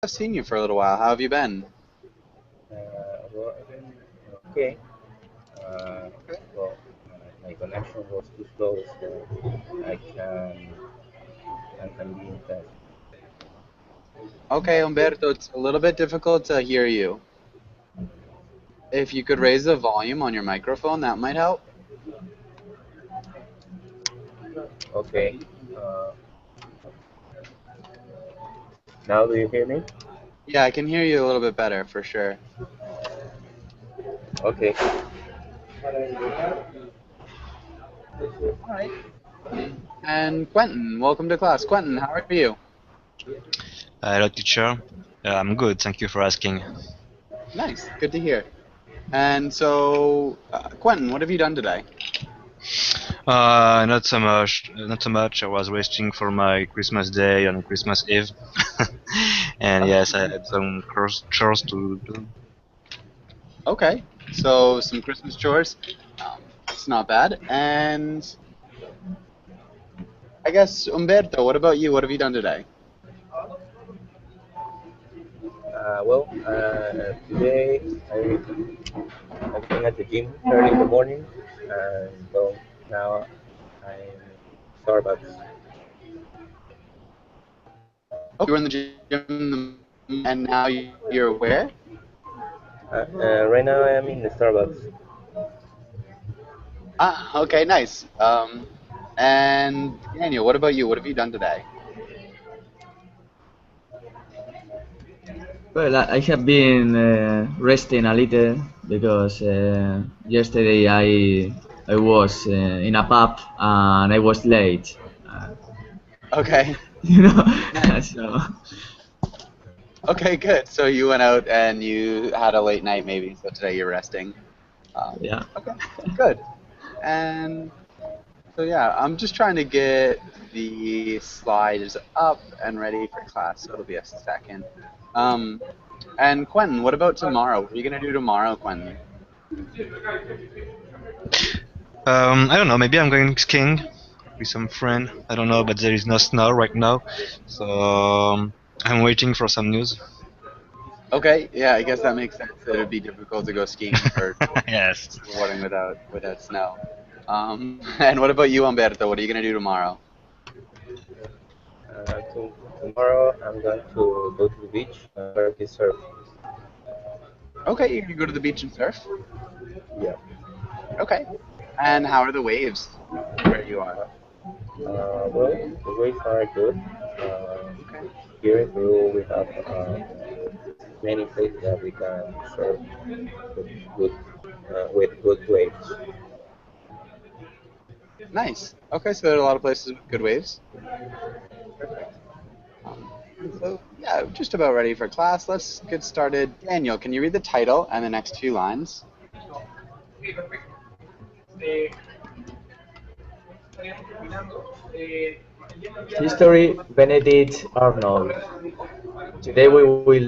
I've seen you for a little while. How have you been? Well, okay. Uh, well, my connection was too slow, so I I can be in touch. Okay, Umberto, it's a little bit difficult to hear you. If you could raise the volume on your microphone, that might help. Okay. Uh, Now do you hear me? Yeah, I can hear you a little bit better for sure. Okay. All right. And Quentin, welcome to class. Quentin, how are you? Hello, teacher. I'm good. Thank you for asking. Nice, good to hear. And so, Quentin, what have you done today? Not so much. Not so much. I was resting for my Christmas Day and Christmas Eve, and Oh, yes, I nice. had some chores to do. Okay, so some Christmas chores. It's not bad. And I guess, Umberto, what about you? What have you done today? Today I've been at the gym early in the morning, and now I'm Starbucks. Oh, you were in the gym and now you're where? Right now I'm in the Starbucks. Ah, okay, nice. And Daniel, what about you? What have you done today? Well, I have been resting a little because yesterday I was in a pub and I was late. Uh, Okay, you know, nice. so Okay, good. So you went out and you had a late night maybe, so today you're resting. yeah. Okay, good. And so yeah, I'm just trying to get the slides up and ready for class, so it'll be a second. Um, and Quentin, what about tomorrow? What are you gonna do tomorrow, Quentin? I don't know. Maybe I'm going skiing with some friend. I don't know, but there is no snow right now, so I'm waiting for some news. Okay, yeah, I guess that makes sense. That it'd be difficult to go skiing for Yes. snowboarding without snow. And what about you, Umberto? What are you gonna do tomorrow? Tomorrow I'm going to go to the beach and practice surf. Okay, you're gonna go to the beach and surf. Yeah. Okay. And how are the waves where you are? The waves are good. Uh, Okay. Here in Peru, we have many places that we can surf with good, with good waves. Nice. Okay, so there are a lot of places with good waves. And so yeah, just about ready for class. Let's get started. Daniel, can you read the title and the next few lines? History, Benedict Arnold. Today we will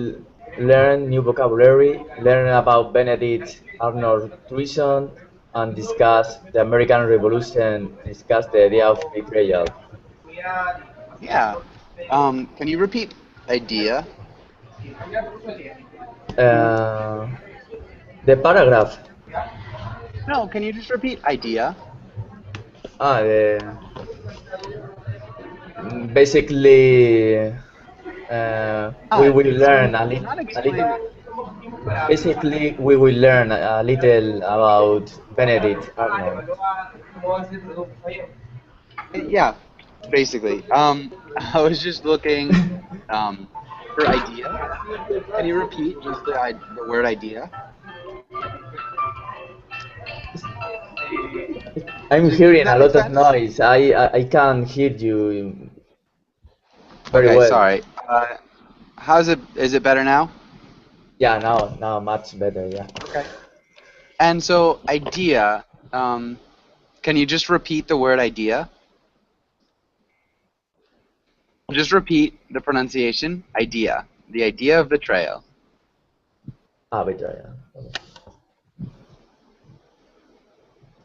learn new vocabulary, learn about Benedict Arnold's treason, and discuss the American Revolution, discuss the idea of betrayal. Yeah. Can you repeat idea? Uh, the paragraph. No, can you just repeat idea? Ah, basically, we Ah, will so learn not explain. basically, we will learn a little about Benedict Arnold. Yeah, basically. I was just looking um, for idea. Can you repeat just the word idea? I'm Does hearing a that make lot of sense? noise. I can't hear you very Okay, well. sorry. How's it? Is it better now? Yeah, now much better. Yeah. Okay. And so idea. Can you just repeat the word idea? Just repeat the pronunciation. Idea. The idea of betrayal. Ah, better.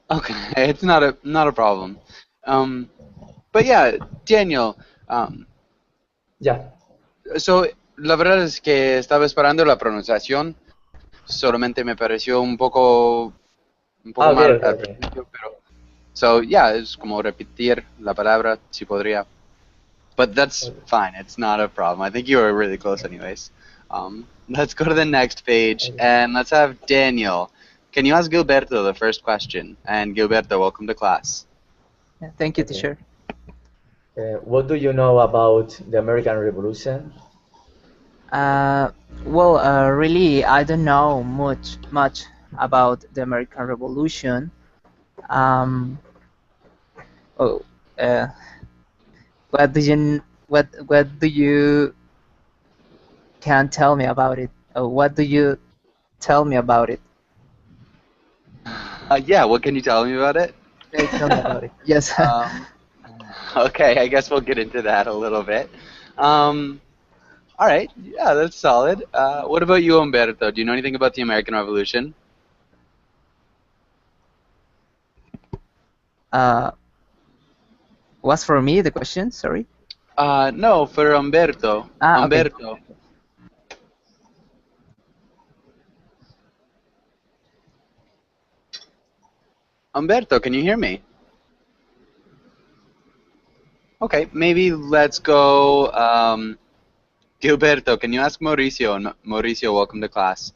Okay, it's not a problem. Um, but yeah, Daniel. Um, Yeah. so La verdad es que estaba esperando la pronunciación, solamente me pareció un poco Okay, mal okay, al okay. principio, pero so yeah, es como repetir la palabra si podría. But that's Okay. fine. It's not a problem. I think you were really close anyways. Let's go to the next page Okay. and let's have Daniel. Can you ask Gilberto the first question? And Gilberto, welcome to class. Yeah, thank you, Okay. teacher. What do you know about the American Revolution? Uh, well, really, I don't know much about the American Revolution. Um, oh, uh, what do you can tell me about it? What do you tell me about it? Yeah, what can you tell me about it? Tell me about it. Yes. um, okay, I guess we'll get into that a little bit. Um, all right, yeah, that's solid. What about you, Umberto? Do you know anything about the American Revolution? uh, was for me the question? Sorry. No, for Umberto. Okay. Umberto. Umberto, can you hear me? Okay, maybe let's go. Gilberto, can you ask Mauricio? Mauricio, welcome to class.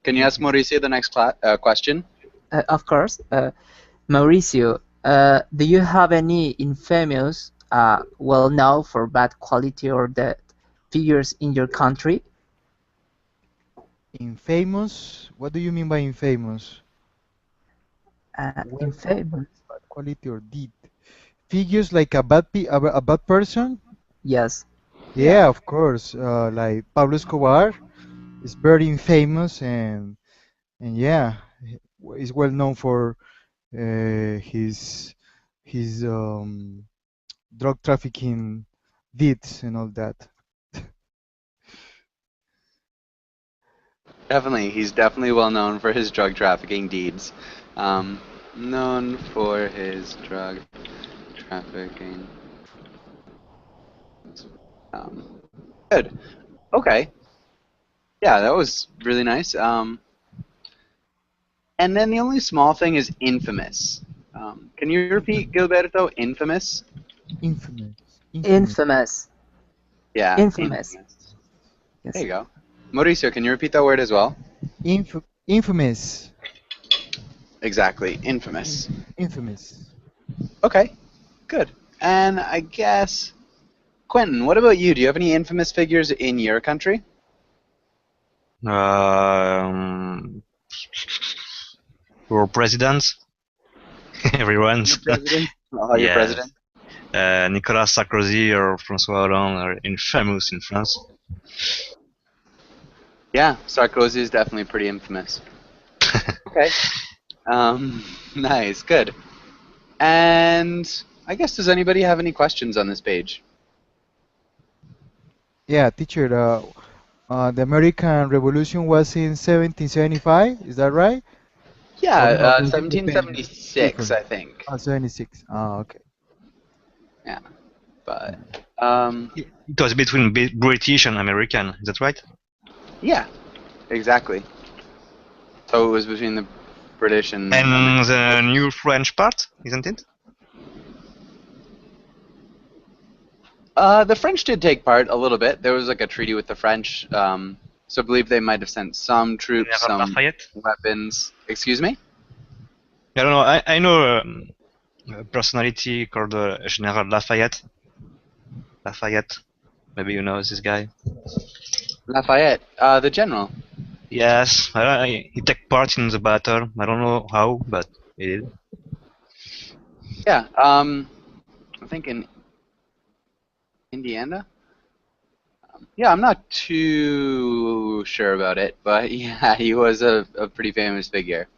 Can you ask Okay. Mauricio the next question? Of course. Mauricio, do you have any infamous, well known for bad quality or dead figures in your country? Infamous? What do you mean by infamous? Well known for Infamous? his bad quality or deed? Figures like a bad person? Yes. Yeah, Yeah, of course. Like Pablo Escobar is very infamous and yeah, is well known for his drug trafficking deeds and all that. definitely. He's definitely well known for his drug trafficking deeds. Um, Known for his drug trafficking. Um, Good. Okay. Yeah, that was really nice. And then the only small thing is infamous. Can you repeat, Gilberto? Infamous? Infamous. Infamous. Infamous. Yeah, Infamous. infamous. There Yes. you go. Mauricio, can you repeat that word as well? Infamous. Exactly, infamous. Infamous. Okay, good. And I guess, Quentin, what about you? Do you have any infamous figures in your country? Um, your presidents, everyone's. Your president? Oh, your Yes. president? Nicolas Sarkozy or François Hollande are infamous in France. Yeah, Sarkozy is definitely pretty infamous. Okay. Nice, good. And I guess, does anybody have any questions on this page? Yeah, teacher. The American Revolution was in 1775. Is that right? Yeah, Or no? Depends. 1776, Different. I think. 76. Oh, okay. Yeah, but Yeah. It was between British and American. Is that right? yeah, exactly. So it was between the British and And American the forces. new French part, isn't it? The French did take part a little bit. There was like a treaty with the French. So I believe they might have sent some troops, General some Lafayette. weapons. Excuse me? I don't know. I know a personality called General Lafayette. Lafayette. Maybe you know this guy. Lafayette, the general. Yes, he took part in the battle. I don't know how, but he did. Yeah, I think in Indiana. Yeah, I'm not too sure about it, but yeah, he was a pretty famous figure.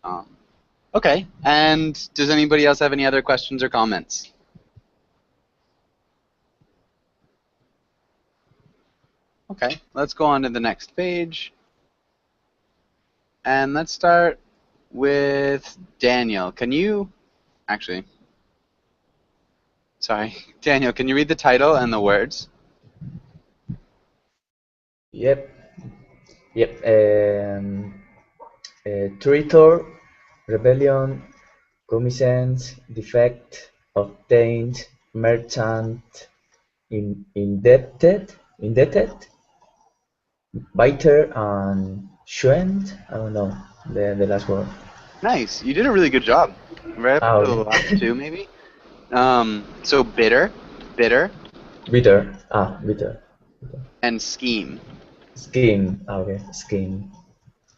Um, okay, and does anybody else have any other questions or comments? Okay, let's go on to the next page. And let's start with Daniel. Can you, actually, sorry, Daniel, can you read the title and the words? Yep, yep. Traitor, rebellion, commissions, defect, obtained, merchant, indebted, biter, and shuent. I don't know the last word. Nice. You did a really good job. Right up Ah, to the last two, okay. maybe. So bitter, Bitter. Ah, bitter. and scheme. Scheme. Ah, okay. Scheme.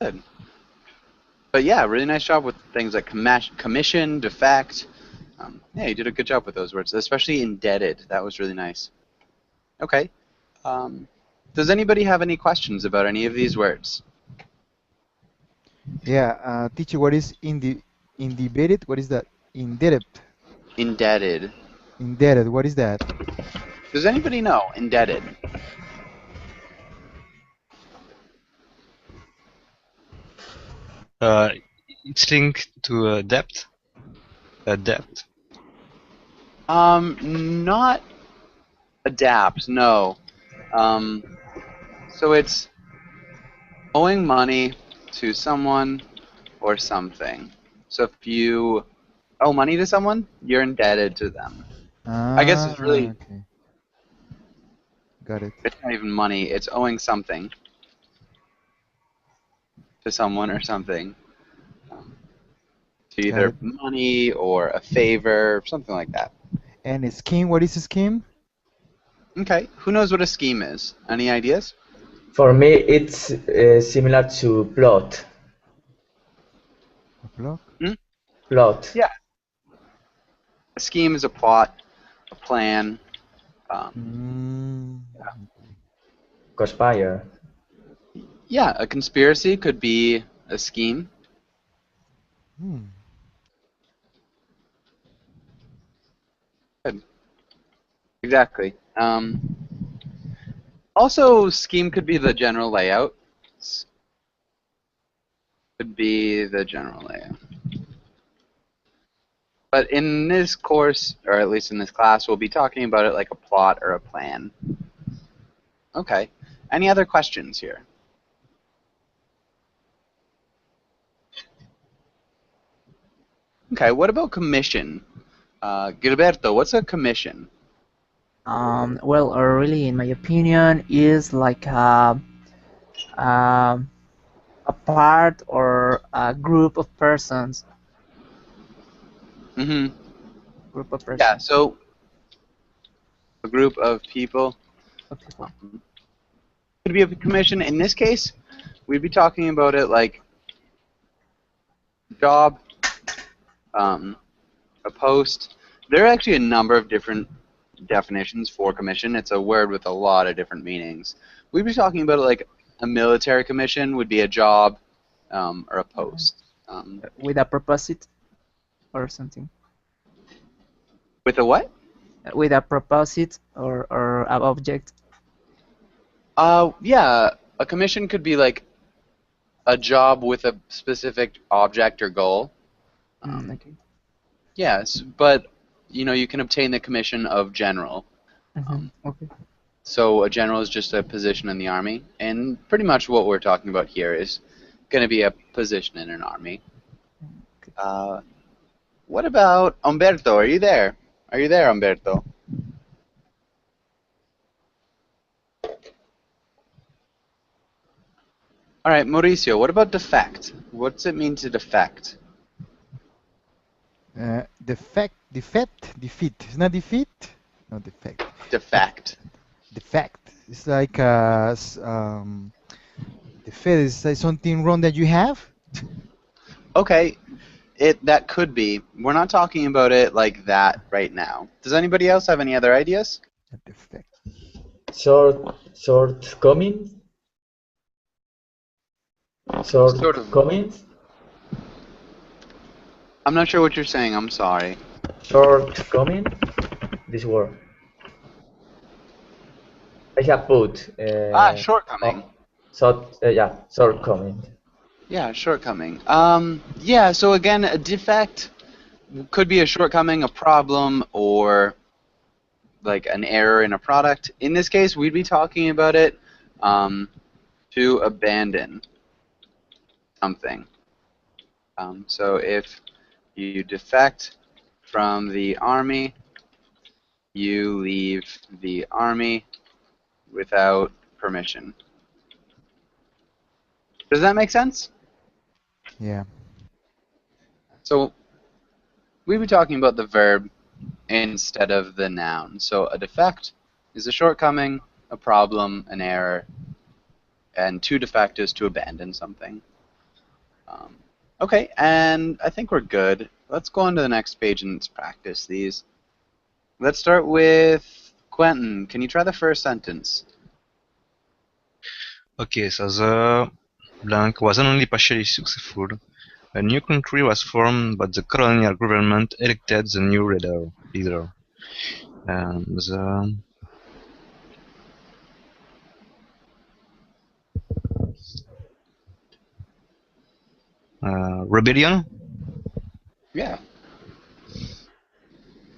Good. But yeah, really nice job with things like commission, defect. Yeah, you did a good job with those words, especially indebted. That was really nice. Okay. Um, does anybody have any questions about any of these words? Yeah, teacher, what is indebted? What is that? Indebted. Indebted. Indebted. What is that? Does anybody know indebted? Uh, it's linked to debt. Debt. Not adapt. No. Um, so it's owing money to someone or something. So if you owe money to someone, you're indebted to them. I guess Ah, it's really, okay. Got it. it's not even money, it's owing something to someone or something. To Got either it. money or a favor, something like that. And a scheme, what is a scheme? Okay, who knows what a scheme is? Any ideas? For me, it's similar to plot. A block? Hmm? Plot. Yeah, a scheme is a plot, a plan. Um, Mm, Conspire. yeah, a conspiracy could be a scheme. hmm. Good. Exactly. Also, scheme could be the general layout. Could be the general layout. But in this course, or at least in this class, we'll be talking about it like a plot or a plan. Okay. Any other questions here? Okay, what about commission? Gilberto, what's a commission? Well, really, in my opinion, is like a, a part or a group of persons. Mm-hmm. Group of Yeah, persons. so a group of people. Of people. Could be a commission. In this case, we'd be talking about it like job, um, a post. There are actually a number of different definitions for commission. It's a word with a lot of different meanings. We'd be talking about it like a military commission would be a job or a post. With a proposite or something. With a what? With a proposite or an object. Yeah, a commission could be like a job with a specific object or goal. Okay. Yes, but you can obtain the commission of general. Okay. So a general is just a position in the army, and pretty much what we're talking about here is going to be a position in an army. Uh, what about Umberto? Are you there? Are you there, Umberto? All right, Mauricio. What about defect? What's it mean to defect? Defeat. It's not defeat? No, defect. Defect. Defect. It's like defect is like something wrong that you have? Okay, that could be. We're not talking about it like that right now. Does anybody else have any other ideas? A defect. Shortcomings. Sort of. Shortcomings. I'm not sure what you're saying. I'm sorry. Shortcoming. This word. I have put. Shortcoming. Yeah, shortcoming. Yeah, shortcoming. Yeah, so again, a defect could be a shortcoming, a problem, or like an error in a product. In this case, we'd be talking about it to abandon something. So if you defect from the army, you leave the army without permission. Does that make sense? Yeah. So we were talking about the verb instead of the noun. So a defect is a shortcoming, a problem, an error, and to defect is to abandon something. Okay, and I think we're good. Let's go on to the next page and let's practice these. Let's start with Quentin. Can you try the first sentence? Okay, so the blank was only partially successful. A new country was formed, but the colonial government elected the new leader. And the rebellion? Yeah.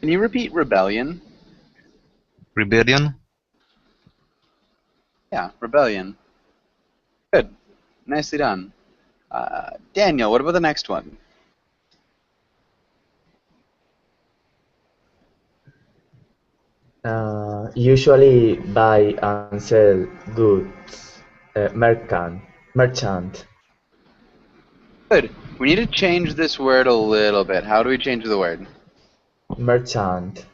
Can you repeat rebellion? Rebellion? Yeah, rebellion. Good. Nicely done. Daniel, what about the next one? Usually buy and sell goods. Merchant. Good. We need to change this word a little bit. How do we change the word? Merchant.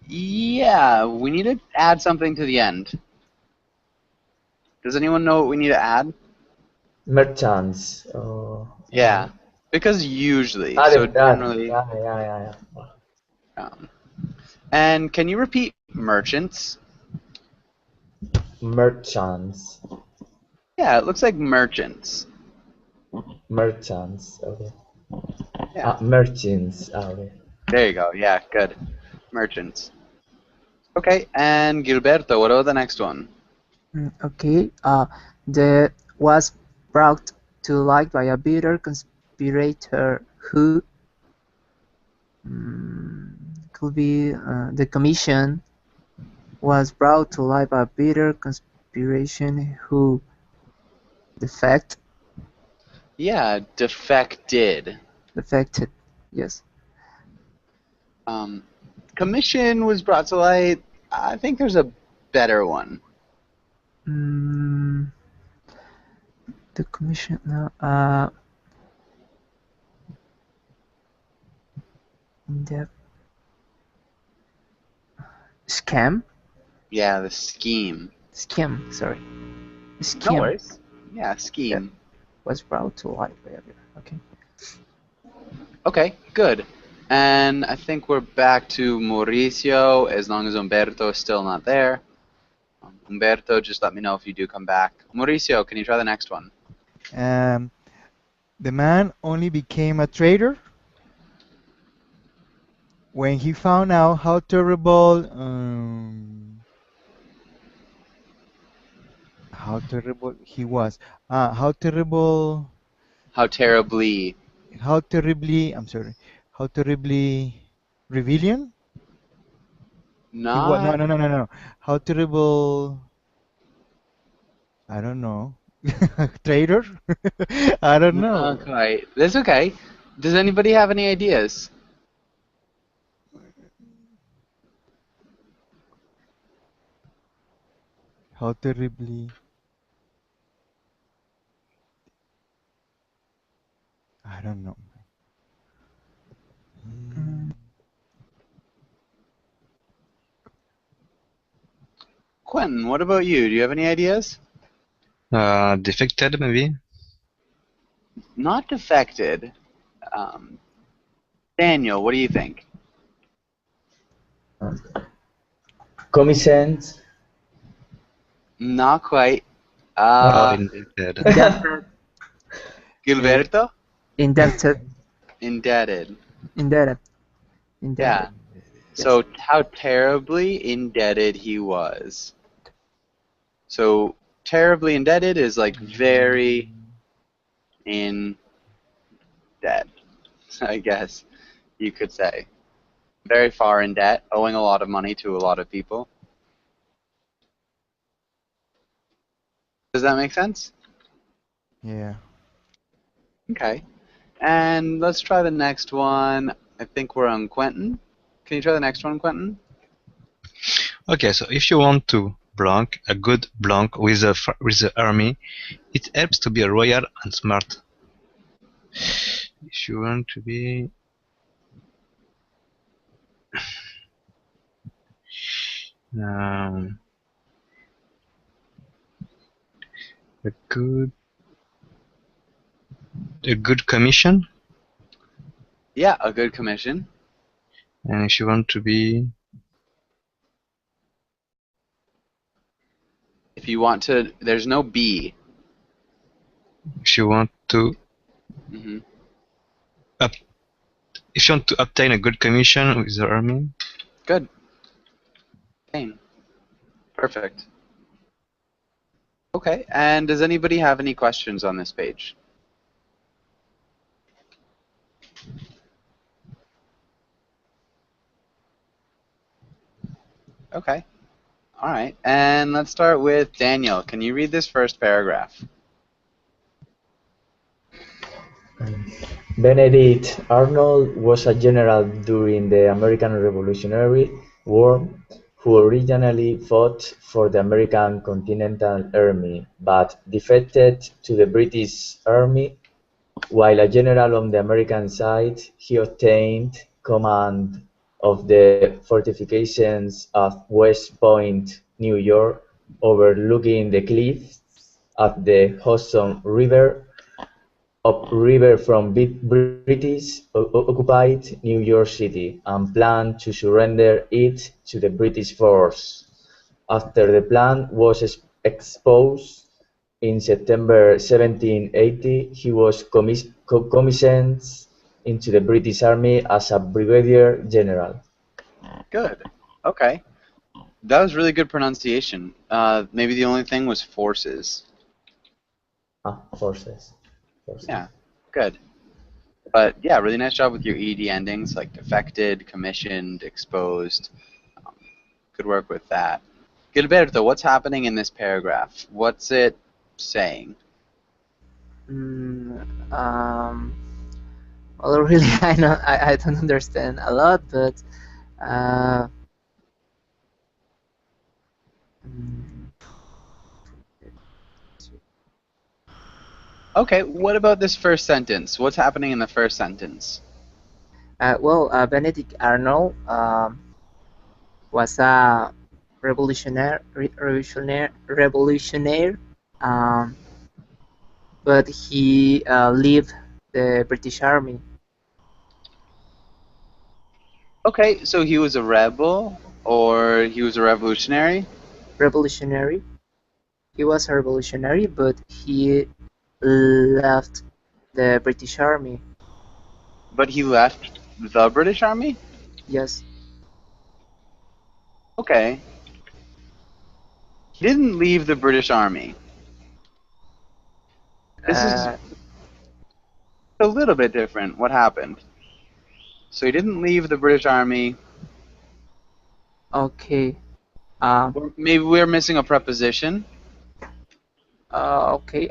Yeah, we need to add something to the end. Does anyone know what we need to add? Merchants. Yeah, because usually, so That. generally. Yeah. Um, and can you repeat merchants? Merchants. Yeah, it looks like merchants. Merchants. Okay. Yeah, Merchants. Okay. there you go. Yeah, good. Merchants. Okay, and Gilberto, what about the next one? Okay. The was brought to light by a bitter conspirator who could be the commission was brought to light by a bitter conspiration who defect Yeah, defected. defected. Yes. Commission was brought to light. I think there's a better one. The commission. No. The scam. Yeah, the scheme. Scheme. Sorry. No Scheme worries. Yeah, scheme. was brought to light by a bitter. Okay. Okay, good. And I think we're back to Mauricio, as long as Umberto is still not there. Umberto, just let me know if you do come back. Mauricio, can you try the next one? The man only became a traitor when he found out how terrible he was. How terrible, How terribly. how terribly, I'm sorry, how terribly rebellion he was. No, Not. no, no, no, no. How terrible, I don't know, traitor? I don't Not know. quite. That's okay. Does anybody have any ideas? How terribly, I don't know. Mm, Quentin, what about you? Do you have any ideas? Defected, maybe? Not defected. Um, Daniel, what do you think? Commissions. Not quite. Oh, indebted. indebted. Gilberto? Indebted. Indebted. Indebted. Indebted. Yeah. So how terribly indebted he was. So terribly indebted is like very in debt, I guess you could say. Very far in debt, owing a lot of money to a lot of people. Does that make sense? Yeah. Okay. And let's try the next one. I think we're on Quentin. Can you try the next one, Quentin? Okay, so if you want to blank a good blank with the army, it helps to be royal and smart. If you want to be um, a good commission, Yeah, a good commission. and if you want to be If you want to, there's no B. if you want to Hmm. up, if you want to obtain a good commission with the army, Good. Fine. Perfect. Okay. And does anybody have any questions on this page? Okay. All right. And let's start with Daniel. Can you read this first paragraph? Benedict Arnold was a general during the American Revolutionary War who originally fought for the American Continental Army but defected to the British Army. While a general on the American side, he obtained command of the fortifications at West Point, New York, overlooking the cliffs of the Hudson River upriver from British-occupied New York City and planned to surrender it to the British force. After the plan was exposed in September 1780, he was commissioned into the British Army as a brigadier general. Good. Okay. That was really good pronunciation. Maybe the only thing was forces. Forces. Yeah. Good. But yeah, really nice job with your ED endings, like defected, commissioned, exposed. Um, Good work with that. Gilberto, what's happening in this paragraph? What's it saying? Mm, well, really, I don't understand a lot, but uh, mm, Okay, what about this first sentence? What's happening in the first sentence? well, Benedict Arnold was a revolutionary, um, but he left the British Army. Okay, so he was a rebel or he was a revolutionary, Revolutionary. He was a revolutionary, but he left the British Army. but he left the British Army? Yes. Okay. He didn't leave the British Army. This is Uh, a little bit different. What happened? So he didn't leave the British Army. okay. Um, Or maybe we're missing a preposition. okay.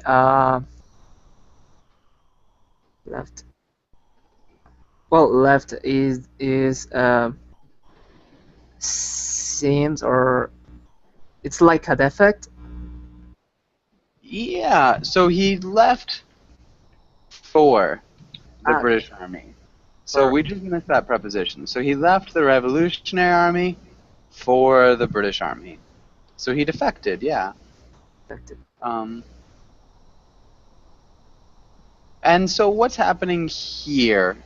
Left. Well, left is seems or it's like a defect. Yeah, so he left for the Okay. British Army. So For we just missed that preposition. So he left the Revolutionary Army for the British Army. So he defected, yeah. defected. Um, and so what's happening here?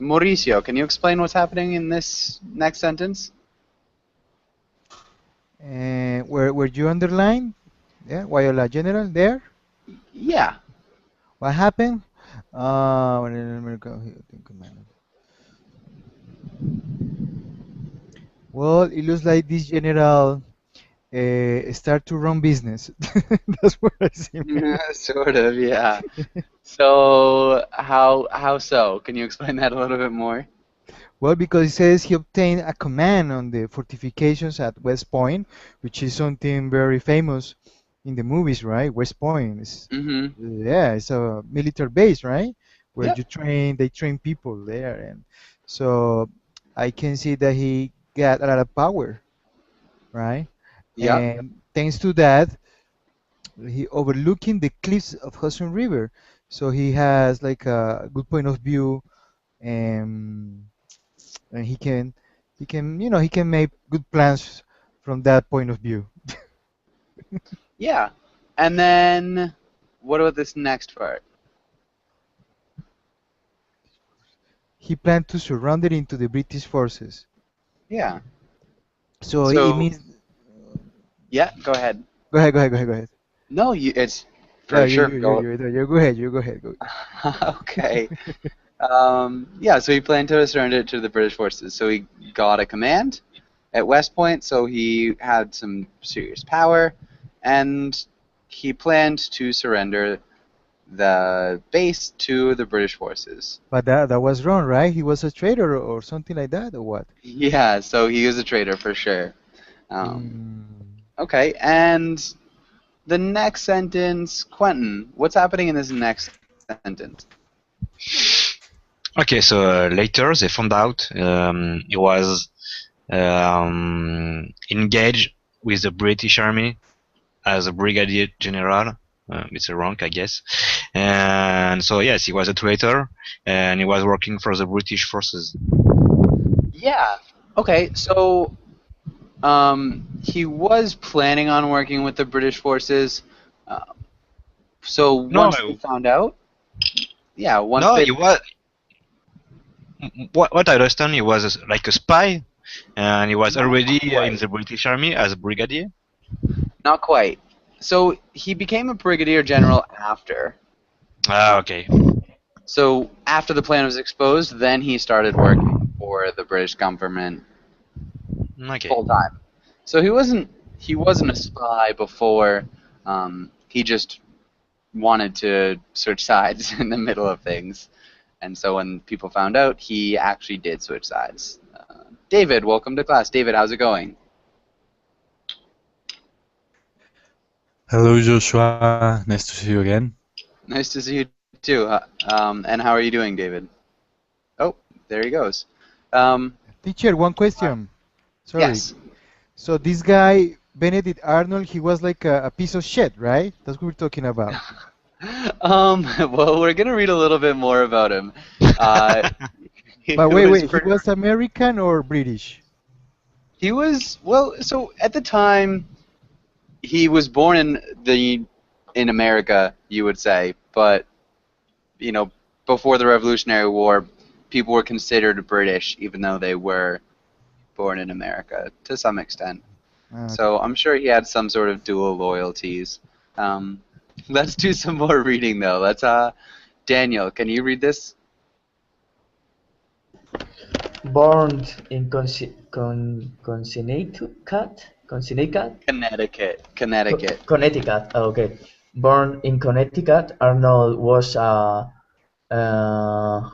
Mauricio, can you explain what's happening in this next sentence? Where you underline? Yeah, while a general there. Yeah. What happened? Let me go here, think a minute. Well, it looks like this general start to run business. That's what I see. Sort of, yeah. So how so? Can you explain that a little bit more? Well, because it says he obtained a command on the fortifications at West Point, which is something very famous in the movies, right? West Point is, Mm-hmm. yeah, it's a military base, right? Where Yep. they train people there, and so I can see that he got a lot of power, right? Yep. And thanks to that, he overlooking the cliffs of Hudson River, so he has like a good point of view, and and he can make good plans from that point of view. Yeah. And then what about this next part? He planned to surrender into the British forces. Yeah. So it So means, yeah, go ahead. go ahead. No, it's Yeah, for sure. Go. you go ahead, you go ahead. Go. Okay. Yeah, so he planned to surrender to the British forces. So he got a command at West Point, so he had some serious power, and he planned to surrender the base to the British forces. But that was wrong, right? He was a traitor or something like that, or what? Yeah, so he was a traitor for sure. Um, Mm. okay, and the next sentence, Quentin, what's happening in this next sentence? Okay, so later they found out he was engaged with the British Army as a brigadier general. It's a rank, I guess. And so yes, he was a traitor, and he was working for the British forces. Yeah. Okay, so he was planning on working with the British forces. Uh, so No, once they found out, yeah, once no, they he was. What I understand, he was like a spy, and he was not already in quite, the British Army as a brigadier. not quite. So he became a brigadier general after. Ah, Uh, okay. so after the plan was exposed, then he started working for the British government Okay. full time. So he wasn't a spy before. He just wanted to switch sides in the middle of things. And so when people found out, he actually did switch sides. David, welcome to class. David, how's it going? Hello, Joshua. Nice to see you again. Nice to see you too. And how are you doing, David? Oh, there he goes. Um, Teacher, one question. Sorry. yes. So this guy, Benedict Arnold, he was like a piece of shit, right? That's what we're talking about. Well, we're gonna read a little bit more about him. Uh, he But was he pretty. was American or British? He was well. So at the time, he was born in America, you would say, but you know, before the Revolutionary War, people were considered British, even though they were born in America to some extent. Okay. So I'm sure he had some sort of dual loyalties. Um, let's do some more reading though. Let's Daniel, can you read this? Born in Connecticut, Connecticut. Oh, okay. Born in Connecticut, Arnold was a uh,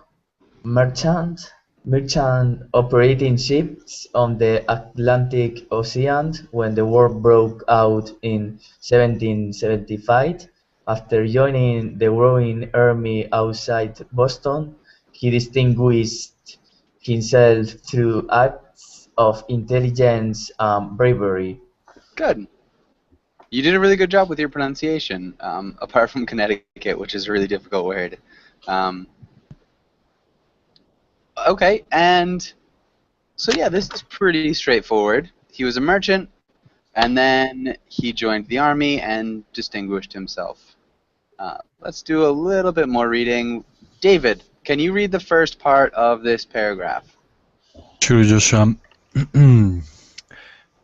merchant merchant operating ships on the Atlantic Ocean when the war broke out in 1775. After joining the growing army outside Boston, he distinguished himself through acts of intelligence and bravery. Good. You did a really good job with your pronunciation, apart from Connecticut, which is a really difficult word. Um, okay, and so yeah, this is pretty straightforward. He was a merchant, and then he joined the army and distinguished himself. Let's do a little bit more reading. David, can you read the first part of this paragraph? Sure, Joshua.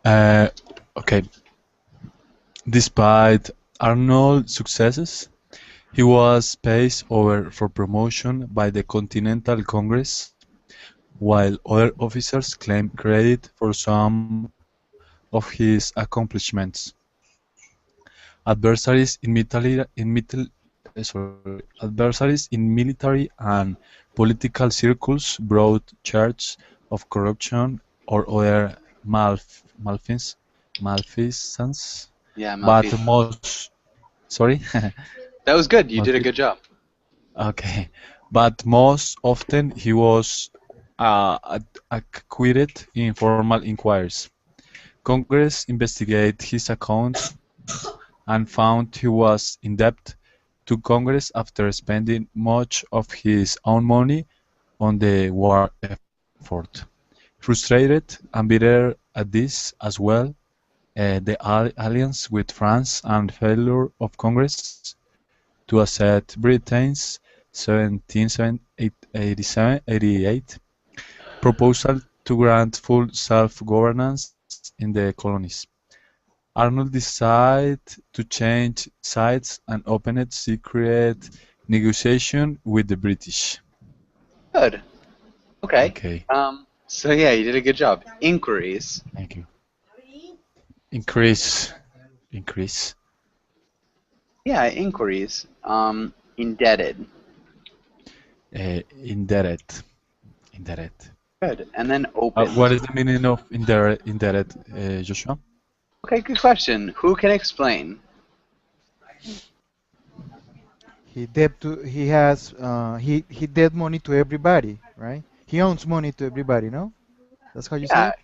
uh, okay. Despite Arnold's successes, he was passed over for promotion by the Continental Congress, while other officers claimed credit for some of his accomplishments. Adversaries in military and political circles brought charges of corruption or other malfeasance Yeah, but malfeasance. most sorry, That was good. You did a malfeasance. good job. Okay, but most often he was acquitted in formal inquiries. Congress investigated his accounts and found he was in debt to Congress after spending much of his own money on the war effort. Frustrated and bitter at this as well, the alliance with France and failure of Congress to accept Britain's 1787-88 proposal to grant full self-governance in the colonies. Arnold decided to change sides and opened secret negotiation with the British. Good. Okay. Okay, So yeah, you did a good job. Inquiries. thank you. Increase, increase. Yeah, inquiries. Indebted. Indebted, indebted. Good. And then What opened. is the meaning of indebted, Joshua? Okay, good question. Who can explain? He debt money to everybody, right? He owns money to everybody, no? That's how you say Yeah, it?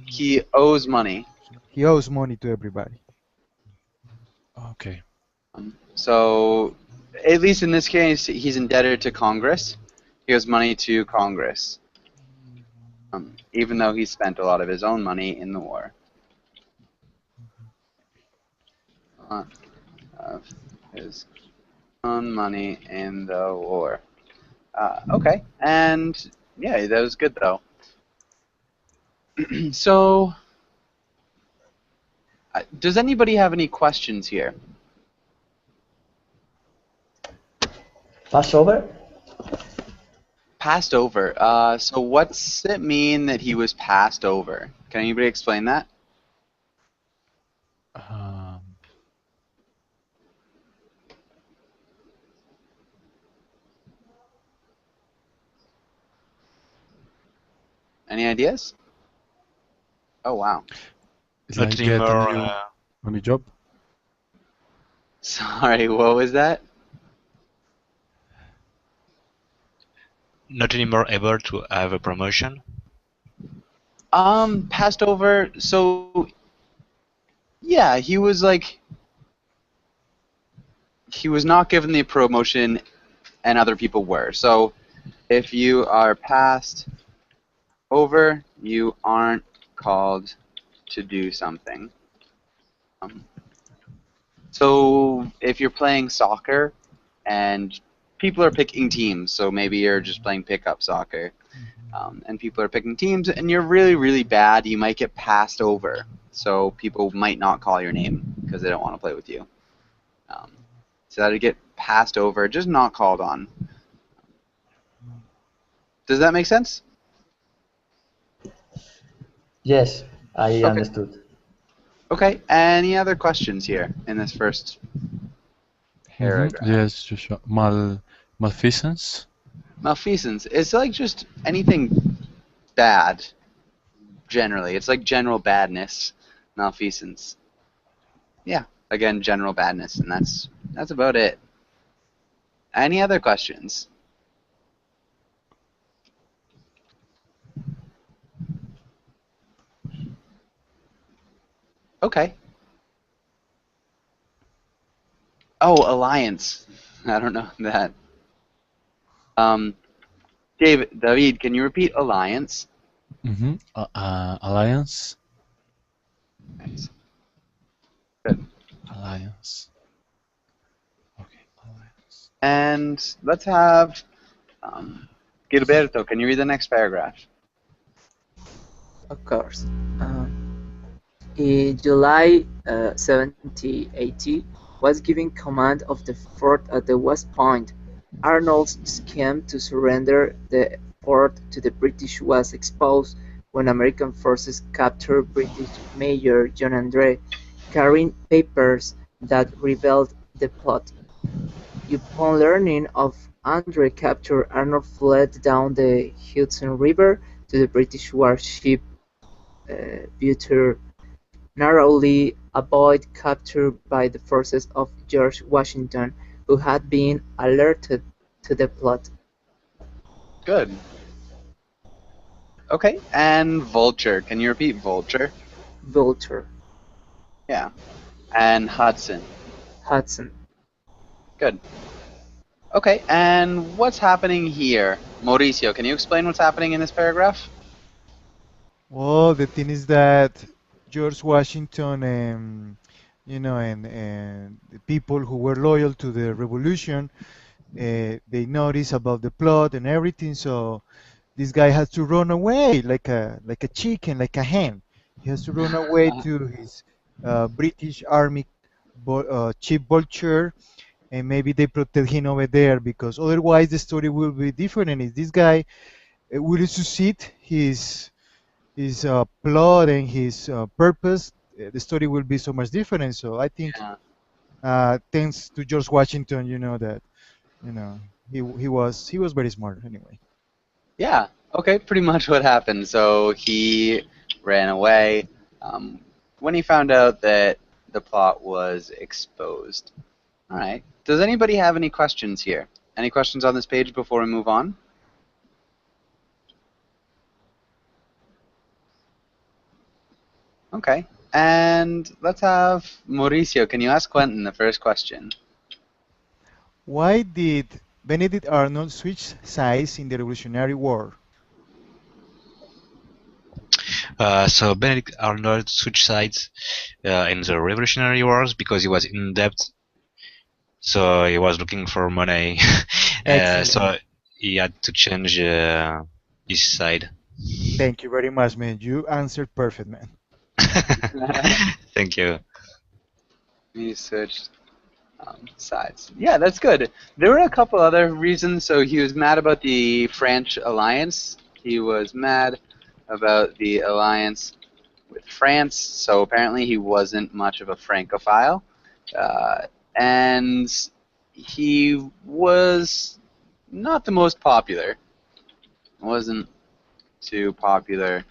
he owes money. He owes money to everybody. Okay. So, at least in this case, he's indebted to Congress. He owes money to Congress, even though he spent a lot of his own money in the war. Of his own money in the war. Okay, and yeah, that was good though. So, does anybody have any questions here? Passover? Passed over. So what's it mean that he was passed over? Can anybody explain that? Um, Any ideas? Oh wow. it's Not like get a anymore. new job. Sorry, what was that? Not anymore able to have a promotion. Passed over. So yeah, he was not given the promotion, and other people were. So if you are passed over, you aren't called to do something. Um, So if you're playing soccer and people are picking teams, so maybe you're just playing pickup soccer, and people are picking teams, and you're really, really bad, you might get passed over. So people might not call your name because they don't want to play with you. So that'd get passed over, just not called on. Does that make sense? Yes, I Okay. understood. Okay. Any other questions here in this first paragraph? Yes, Joshua. Malfeasance. Malfeasance. It's like just anything bad. Generally, it's like general badness, malfeasance. Yeah, again, general badness, and that's about it. Any other questions? Okay. Oh, alliance. I don't know that. Um, David, can you repeat alliance? Alliance. Nice. Good. Alliance. Okay. Alliance. And let's have Gilberto. Can you read the next paragraph? Of course. In July 1780, was given command of the fort at the West Point. Arnold's scheme to surrender the fort to the British was exposed when American forces captured British Major John Andre, carrying papers that revealed the plot. Upon learning of Andre's capture, Arnold fled down the Hudson River to the British warship Butcher, narrowly avoid capture by the forces of George Washington, who had been alerted to the plot. Good. Okay, and Vulture. Can you repeat Vulture? Vulture. Yeah. And Hudson. Hudson. Good. Okay, and what's happening here? Mauricio, can you explain what's happening in this paragraph? Well, the thing is that George Washington, and the people who were loyal to the revolution, they notice about the plot and everything. So this guy has to run away like a chicken, like a hen. He has to run away to his British Army chief Vulture, and maybe they protect him over there because otherwise the story will be different. And if this guy will succeed his plot and his purpose, the story will be so much different. So I think, Yeah. thanks to George Washington, that you know he was very smart anyway. Yeah. Okay, pretty much what happened. So he ran away when he found out that the plot was exposed. All right. Does anybody have any questions here? Any questions on this page before we move on? Okay. And let's have Mauricio. Can you ask Quentin the first question? Why did Benedict Arnold switch sides in the Revolutionary War? So Benedict Arnold switched sides in the Revolutionary Wars because he was in debt. So he was looking for money. Excellent. So he had to change his side. Thank you very much, man. You answered perfect, man. Thank you. He switched sides. Yeah, that's good. There were a couple other reasons. So he was mad about the French alliance. He was mad about the alliance with France. So apparently he wasn't much of a Francophile. And he was not the most popular. Wasn't too popular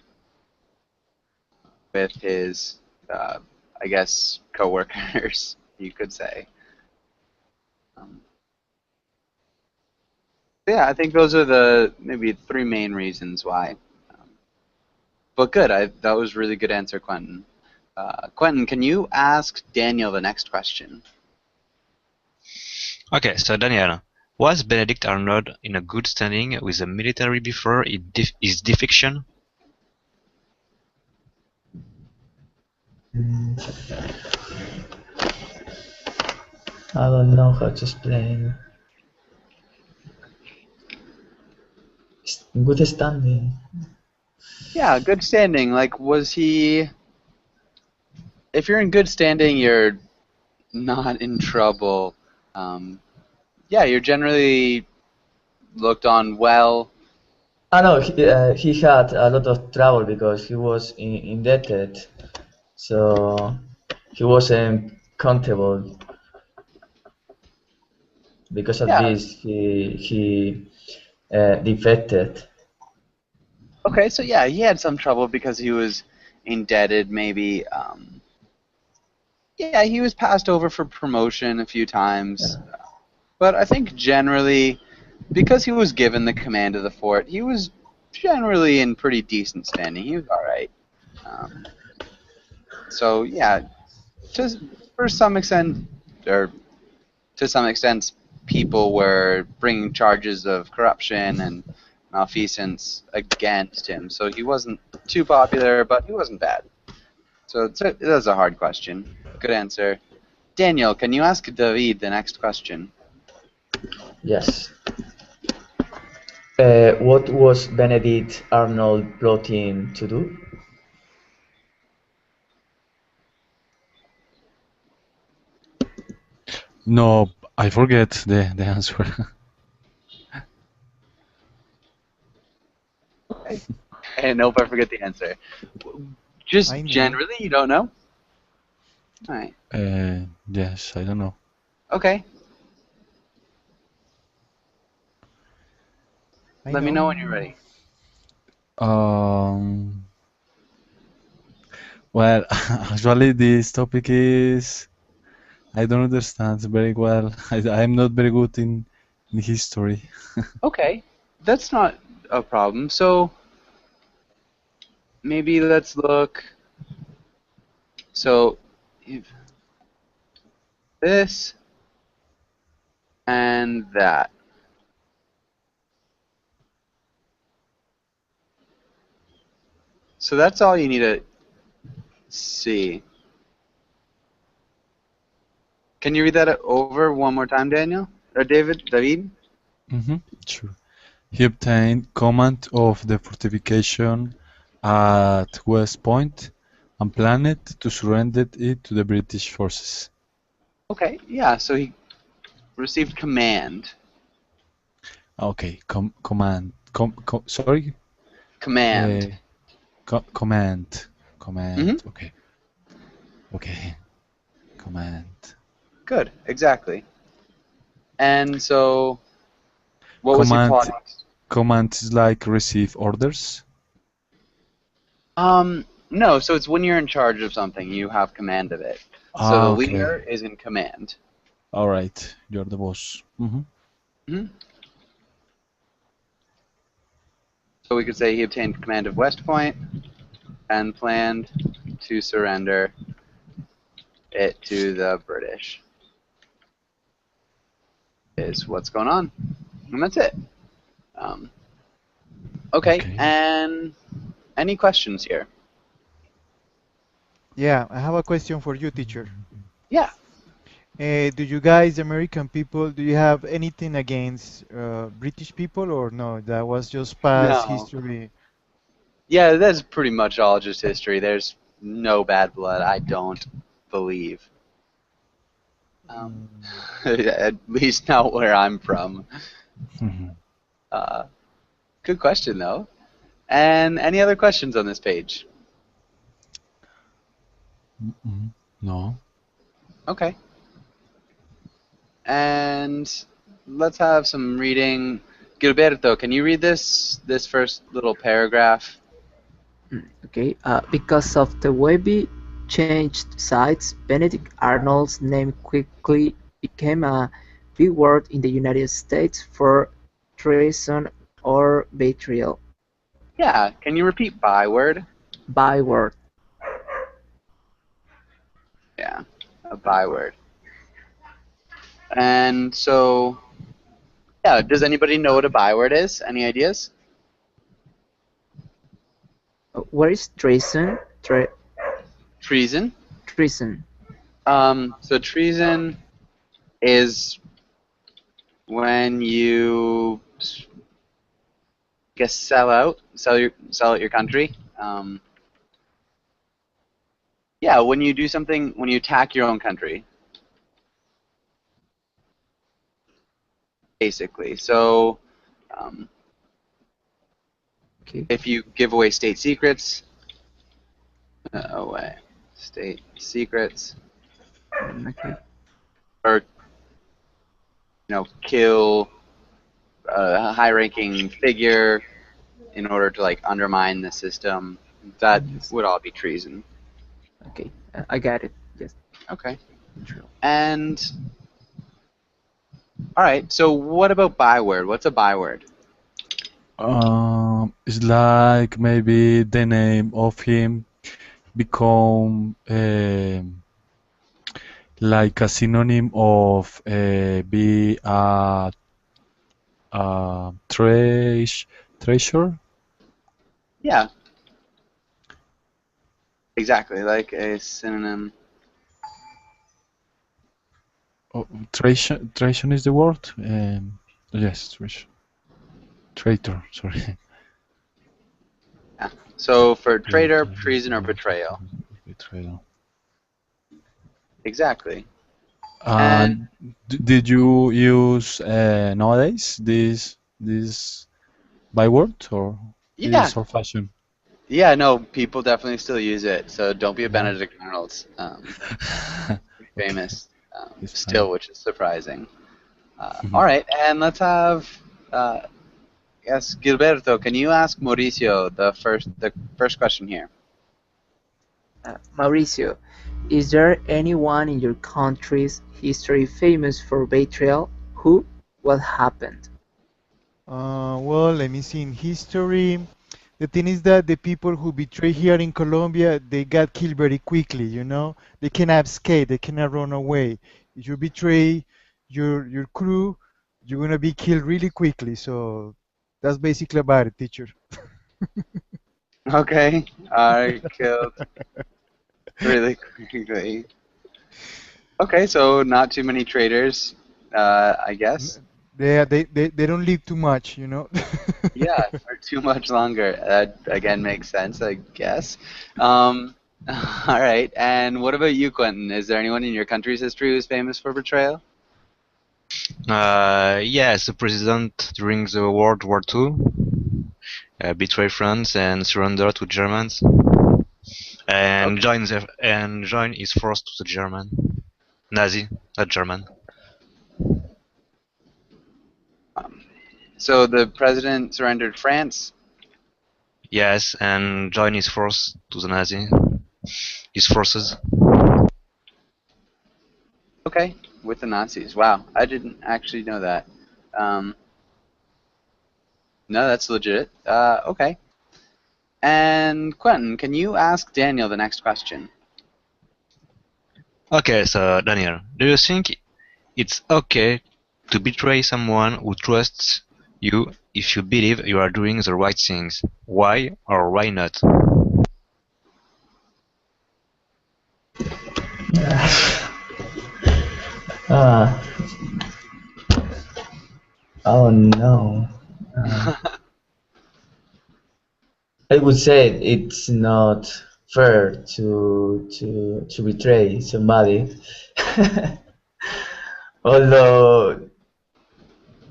with his, I guess, coworkers, you could say. Um, yeah, I think those are the maybe three main reasons why. But good, that was really good answer, Quentin. Quentin, can you ask Daniel the next question? Okay, so Daniel, was Benedict Arnold in a good standing with the military before his defection? I don't know how to explain. Good standing. Yeah, good standing. Like, was he? If you're in good standing, you're not in trouble. Um, yeah, you're generally looked on well. No, he had a lot of trouble because he was indebted, so he wasn't comfortable. Because of Yeah. this, he defected. Okay, so yeah, he had some trouble because he was indebted. Maybe. Yeah, he was passed over for promotion a few times. Yeah. But I think generally, because he was given the command of the fort, he was generally in pretty decent standing. He was all right. Um, so yeah, just for some extent, or to some extent, people were bringing charges of corruption and malfeasance against him. So he wasn't too popular, but he wasn't bad. So it was a hard question. Good answer. Daniel, can you ask David the next question? Yes. What was Benedict Arnold plotting to do? No, I forget the answer. Okay. And hope I forget the answer. Just I know. generally, you don't know? All right. Yes, I don't know. Okay. I Let me know. know when you're ready. Um, Well, actually, this topic is I don't understand very well. I'm not very good in history. Okay, that's not a problem. So maybe let's look. So if this and that. So that's all you need to see. Can you read that over one more time, Daniel? Or David? Sure. He obtained command of the fortification at West Point and planned to surrender it to the British forces. Okay, yeah, so he received command. Okay, command. Sorry? Command. Command. hmm Okay. Okay. Command. Good, exactly. And so, what was he Command. plotting? Command is like receive orders. No, so it's when you're in charge of something, you have command of it. So the leader Okay. is in command. All right. You're the boss. hmm So we could say he obtained command of West Point and planned to surrender it to the British. Is what's going on, and that's it. Um, okay, Okay. and any questions here? Yeah, I have a question for you, teacher. Yeah. Do you guys, American people, do you have anything against British people or no? That was just past No. history. Yeah, that's pretty much all just history. There's no bad blood, I don't believe. Mm, At least not where I'm from. Mhm. Uh, good question, though. And any other questions on this page? No. Okay. And let's have some reading. Gilberto, can you read this first little paragraph? Okay, because of the webby changed sites, Benedict Arnold's name quickly became a big word in the United States for treason or betrayal. Yeah, can you repeat byword? Byword. Yeah, a byword. And so, yeah, does anybody know what a byword is? Any ideas? What is treason? Treason. Treason. So treason is when you, I guess, sell out your country. Yeah, when you do something, when you attack your own country, basically. So, um, Okay. if you give away state secrets, away state secrets, Okay. or kill a high-ranking figure in order to like undermine the system, that Yes. would all be treason. Okay. I got it. Yes. Okay. True. And all right. So what about byword? What's a byword? It's like maybe the name of him become like a synonym of be a treasure. Yeah, exactly. Like a synonym. Oh, treason is the word. Yes, treasure. Traitor. Sorry. Yeah. So for traitor, Traitor. treason, or betrayal. Betrayal. Exactly. Uh, And did you use nowadays this byword or yeah, is old fashioned? yeah. No, people definitely still use it. So don't be a Yeah. Benedict Arnold. Okay, Famous it's fine. still, which is surprising. All right, and let's have. Yes, Gilberto, can you ask Mauricio the first question here? Mauricio, is there anyone in your country's history famous for betrayal? Who? What happened? Well, let me see. In history, the thing is that the people who betray here in Colombia, they got killed very quickly, you know? They cannot escape, they cannot run away. If you betray your crew, you're gonna be killed really quickly. So that's basically about it, teacher. Okay, are killed really quickly. Okay, so not too many traitors, I guess. They don't live too much, you know? Yeah, for too much longer. That again makes sense, I guess. Um, all right, and what about you, Quentin? Is there anyone in your country's history who's famous for betrayal? Yes, the president during the World War II betrayed France and surrendered to Germans and Okay. joined his force to the German Nazi, not German. Um, so the president surrendered France. Yes, and joined his force to the Nazi, his forces. Okay, with the Nazis. Wow, I didn't actually know that. Um, no, that's legit. Okay. And Quentin, can you ask Daniel the next question? Okay, so Daniel, do you think it's okay to betray someone who trusts you if you believe you are doing the right things? Why or why not? Uh, oh no. Uh, I would say it's not fair to betray somebody. Although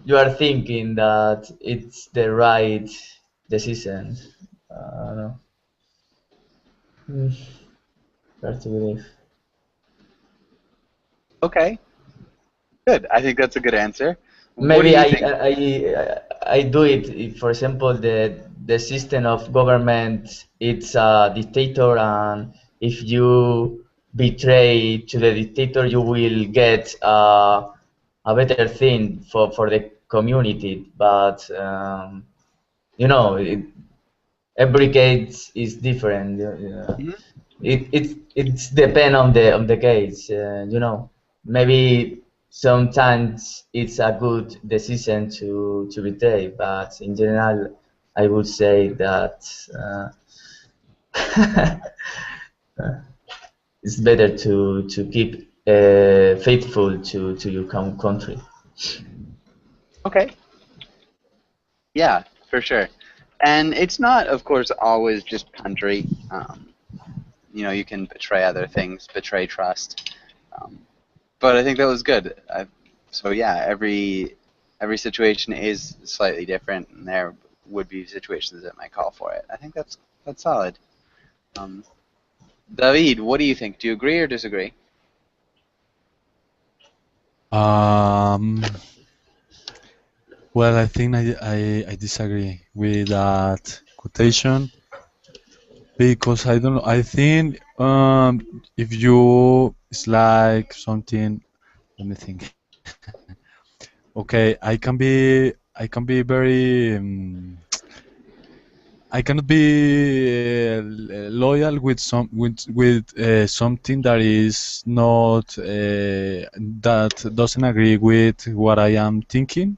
you are thinking that it's the right decision. No. Hmm, hard to believe. Okay, good. I think that's a good answer. What do Maybe you think? I do it if, for example, the system of government it's a dictator, and if you betray to the dictator, you will get a better thing for the community. But every case is different. Mhm. It's depend on the case. Maybe sometimes it's a good decision to betray, but in general, I would say that it's better to keep faithful to your country. Okay, yeah, for sure. And it's not, of course, always just country. You can betray other things, betray trust. Um, but I think that was good. So yeah, every situation is slightly different, and there would be situations that might call for it. I think that's solid. Um, David, what do you think? Do you agree or disagree? Um, well, I think I disagree with that quotation because I don't know. I think if you it's like something. Let me think. Okay, I can be very I cannot be loyal with something that is not that doesn't agree with what I am thinking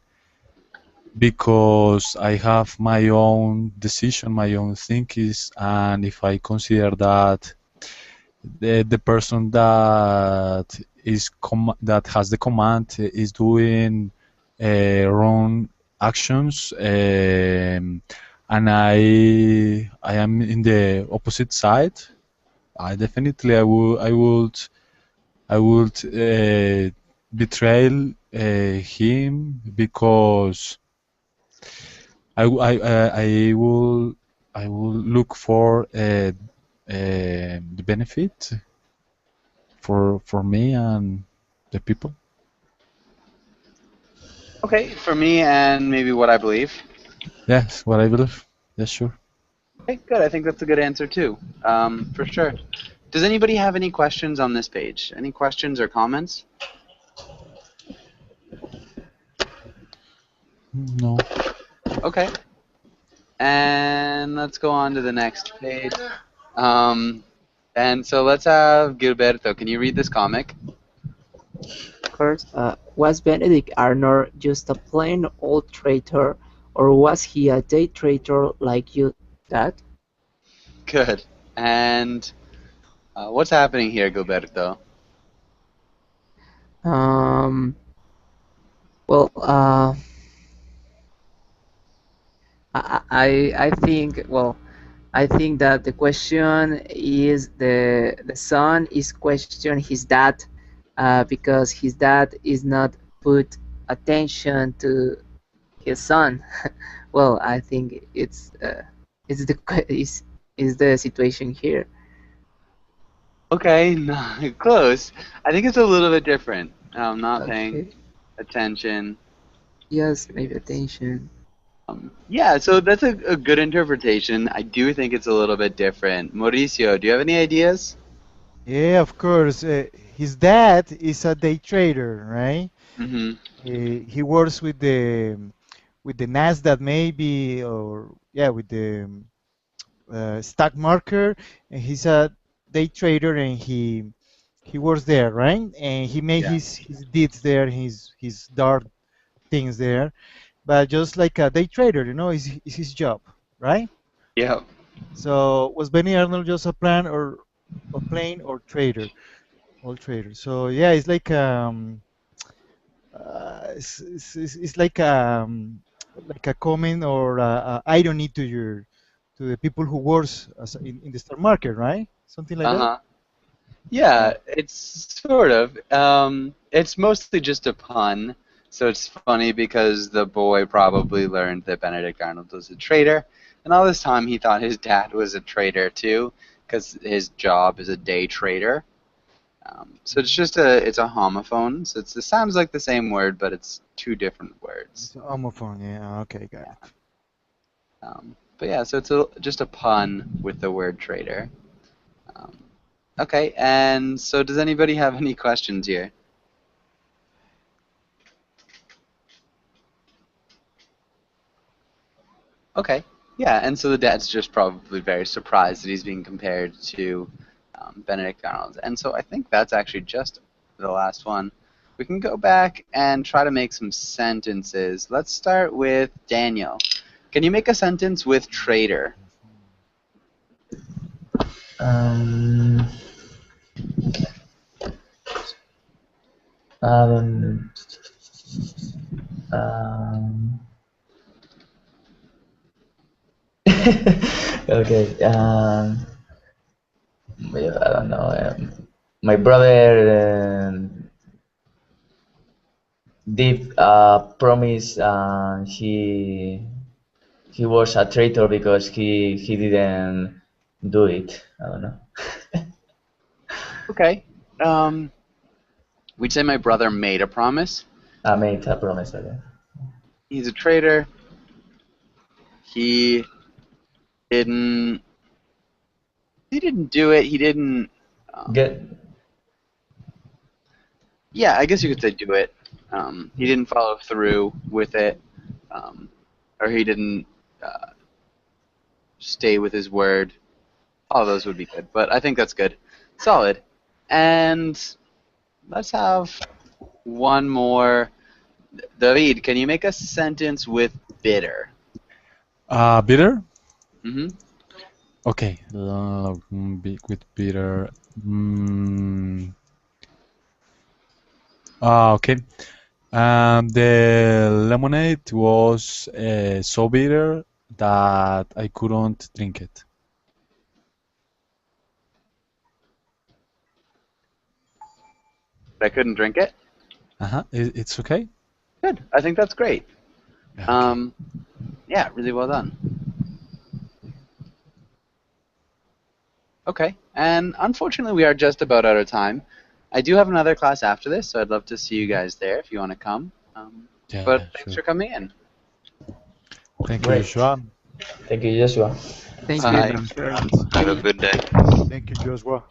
because I have my own decision, my own thinkings, and if I consider that the person that has the command is doing wrong actions, and I am in the opposite side. I definitely I would betray him because I will look for the benefit for me and the people. Okay, for me and maybe what I believe. Yes, what I believe. Yes, sure. Okay, good. I think that's a good answer too, for sure. Does anybody have any questions on this page? Any questions or comments? No. Okay. And let's go on to the next page. And so let's have Gilberto. Can you read this comic? Of course, was Benedict Arnold just a plain old traitor, or was he a day traitor like you, Dad? Good. And what's happening here, Gilberto? Um, well, I think I think that the question is the son is question his dad because his dad is not put attention to his son. Well, I think it's the is the situation here. Okay, no, close. I think it's a little bit different. Not paying Okay. attention. Yes, maybe attention. Yeah, so that's a good interpretation. I do think it's a little bit different. Mauricio, do you have any ideas? Yeah, of course. His dad is a day trader, right? Mm-hmm. He works with the Nasdaq maybe, or yeah, with the stock market, and he's a day trader, and he works there, right? And he made Yeah. his deeds there, his dark things there, but just like a day trader, is his job, right? Yeah. So was Benny Arnold just a plan or a plane or trader, all trader? So yeah, it's like a comment or irony to your to the people who works in the stock market, right? Something like that. Uh-huh. Yeah, Yeah. it's sort of. It's mostly just a pun. So it's funny because the boy probably learned that Benedict Arnold was a traitor, and all this time he thought his dad was a traitor too, because his job is a day trader. So it's just a homophone. So it sounds like the same word, but it's two different words. It's an homophone. Yeah. Okay, got Yeah. it. But yeah, so it's just a pun with the word traitor. Um, okay, and so does anybody have any questions here? Okay. Yeah, and so the dad's just probably very surprised that he's being compared to Benedict Arnold. And so I think that's actually just the last one. We can go back and try to make some sentences. Let's start with Daniel. Can you make a sentence with traitor? Um, um, um, okay. I don't know. My brother did promise he was a traitor because he didn't do it. I don't know. Okay. We'd say my brother made a promise. I made a promise. Okay. He's a traitor. He didn't. He didn't do it. He didn't. Um, Get yeah, I guess you could say do it. He didn't follow through with it, or he didn't stay with his word. All of those would be good, but I think that's good. Solid. And let's have one more. David, can you make a sentence with bitter? Bitter? Mm-hmm. Okay. With bitter. Okay. The lemonade was so bitter that I couldn't drink it. I couldn't drink it. It's okay? Good. I think that's great. Yeah, okay. Yeah, really well done. Okay, and unfortunately we are just about out of time. I do have another class after this, so I'd love to see you guys there if you want to come. But Yeah, thanks sure. for coming in. Thank you, great. Joshua. Thank you, Joshua. Thank you, Bye. teacher. Have a good day. Thank you, Joshua.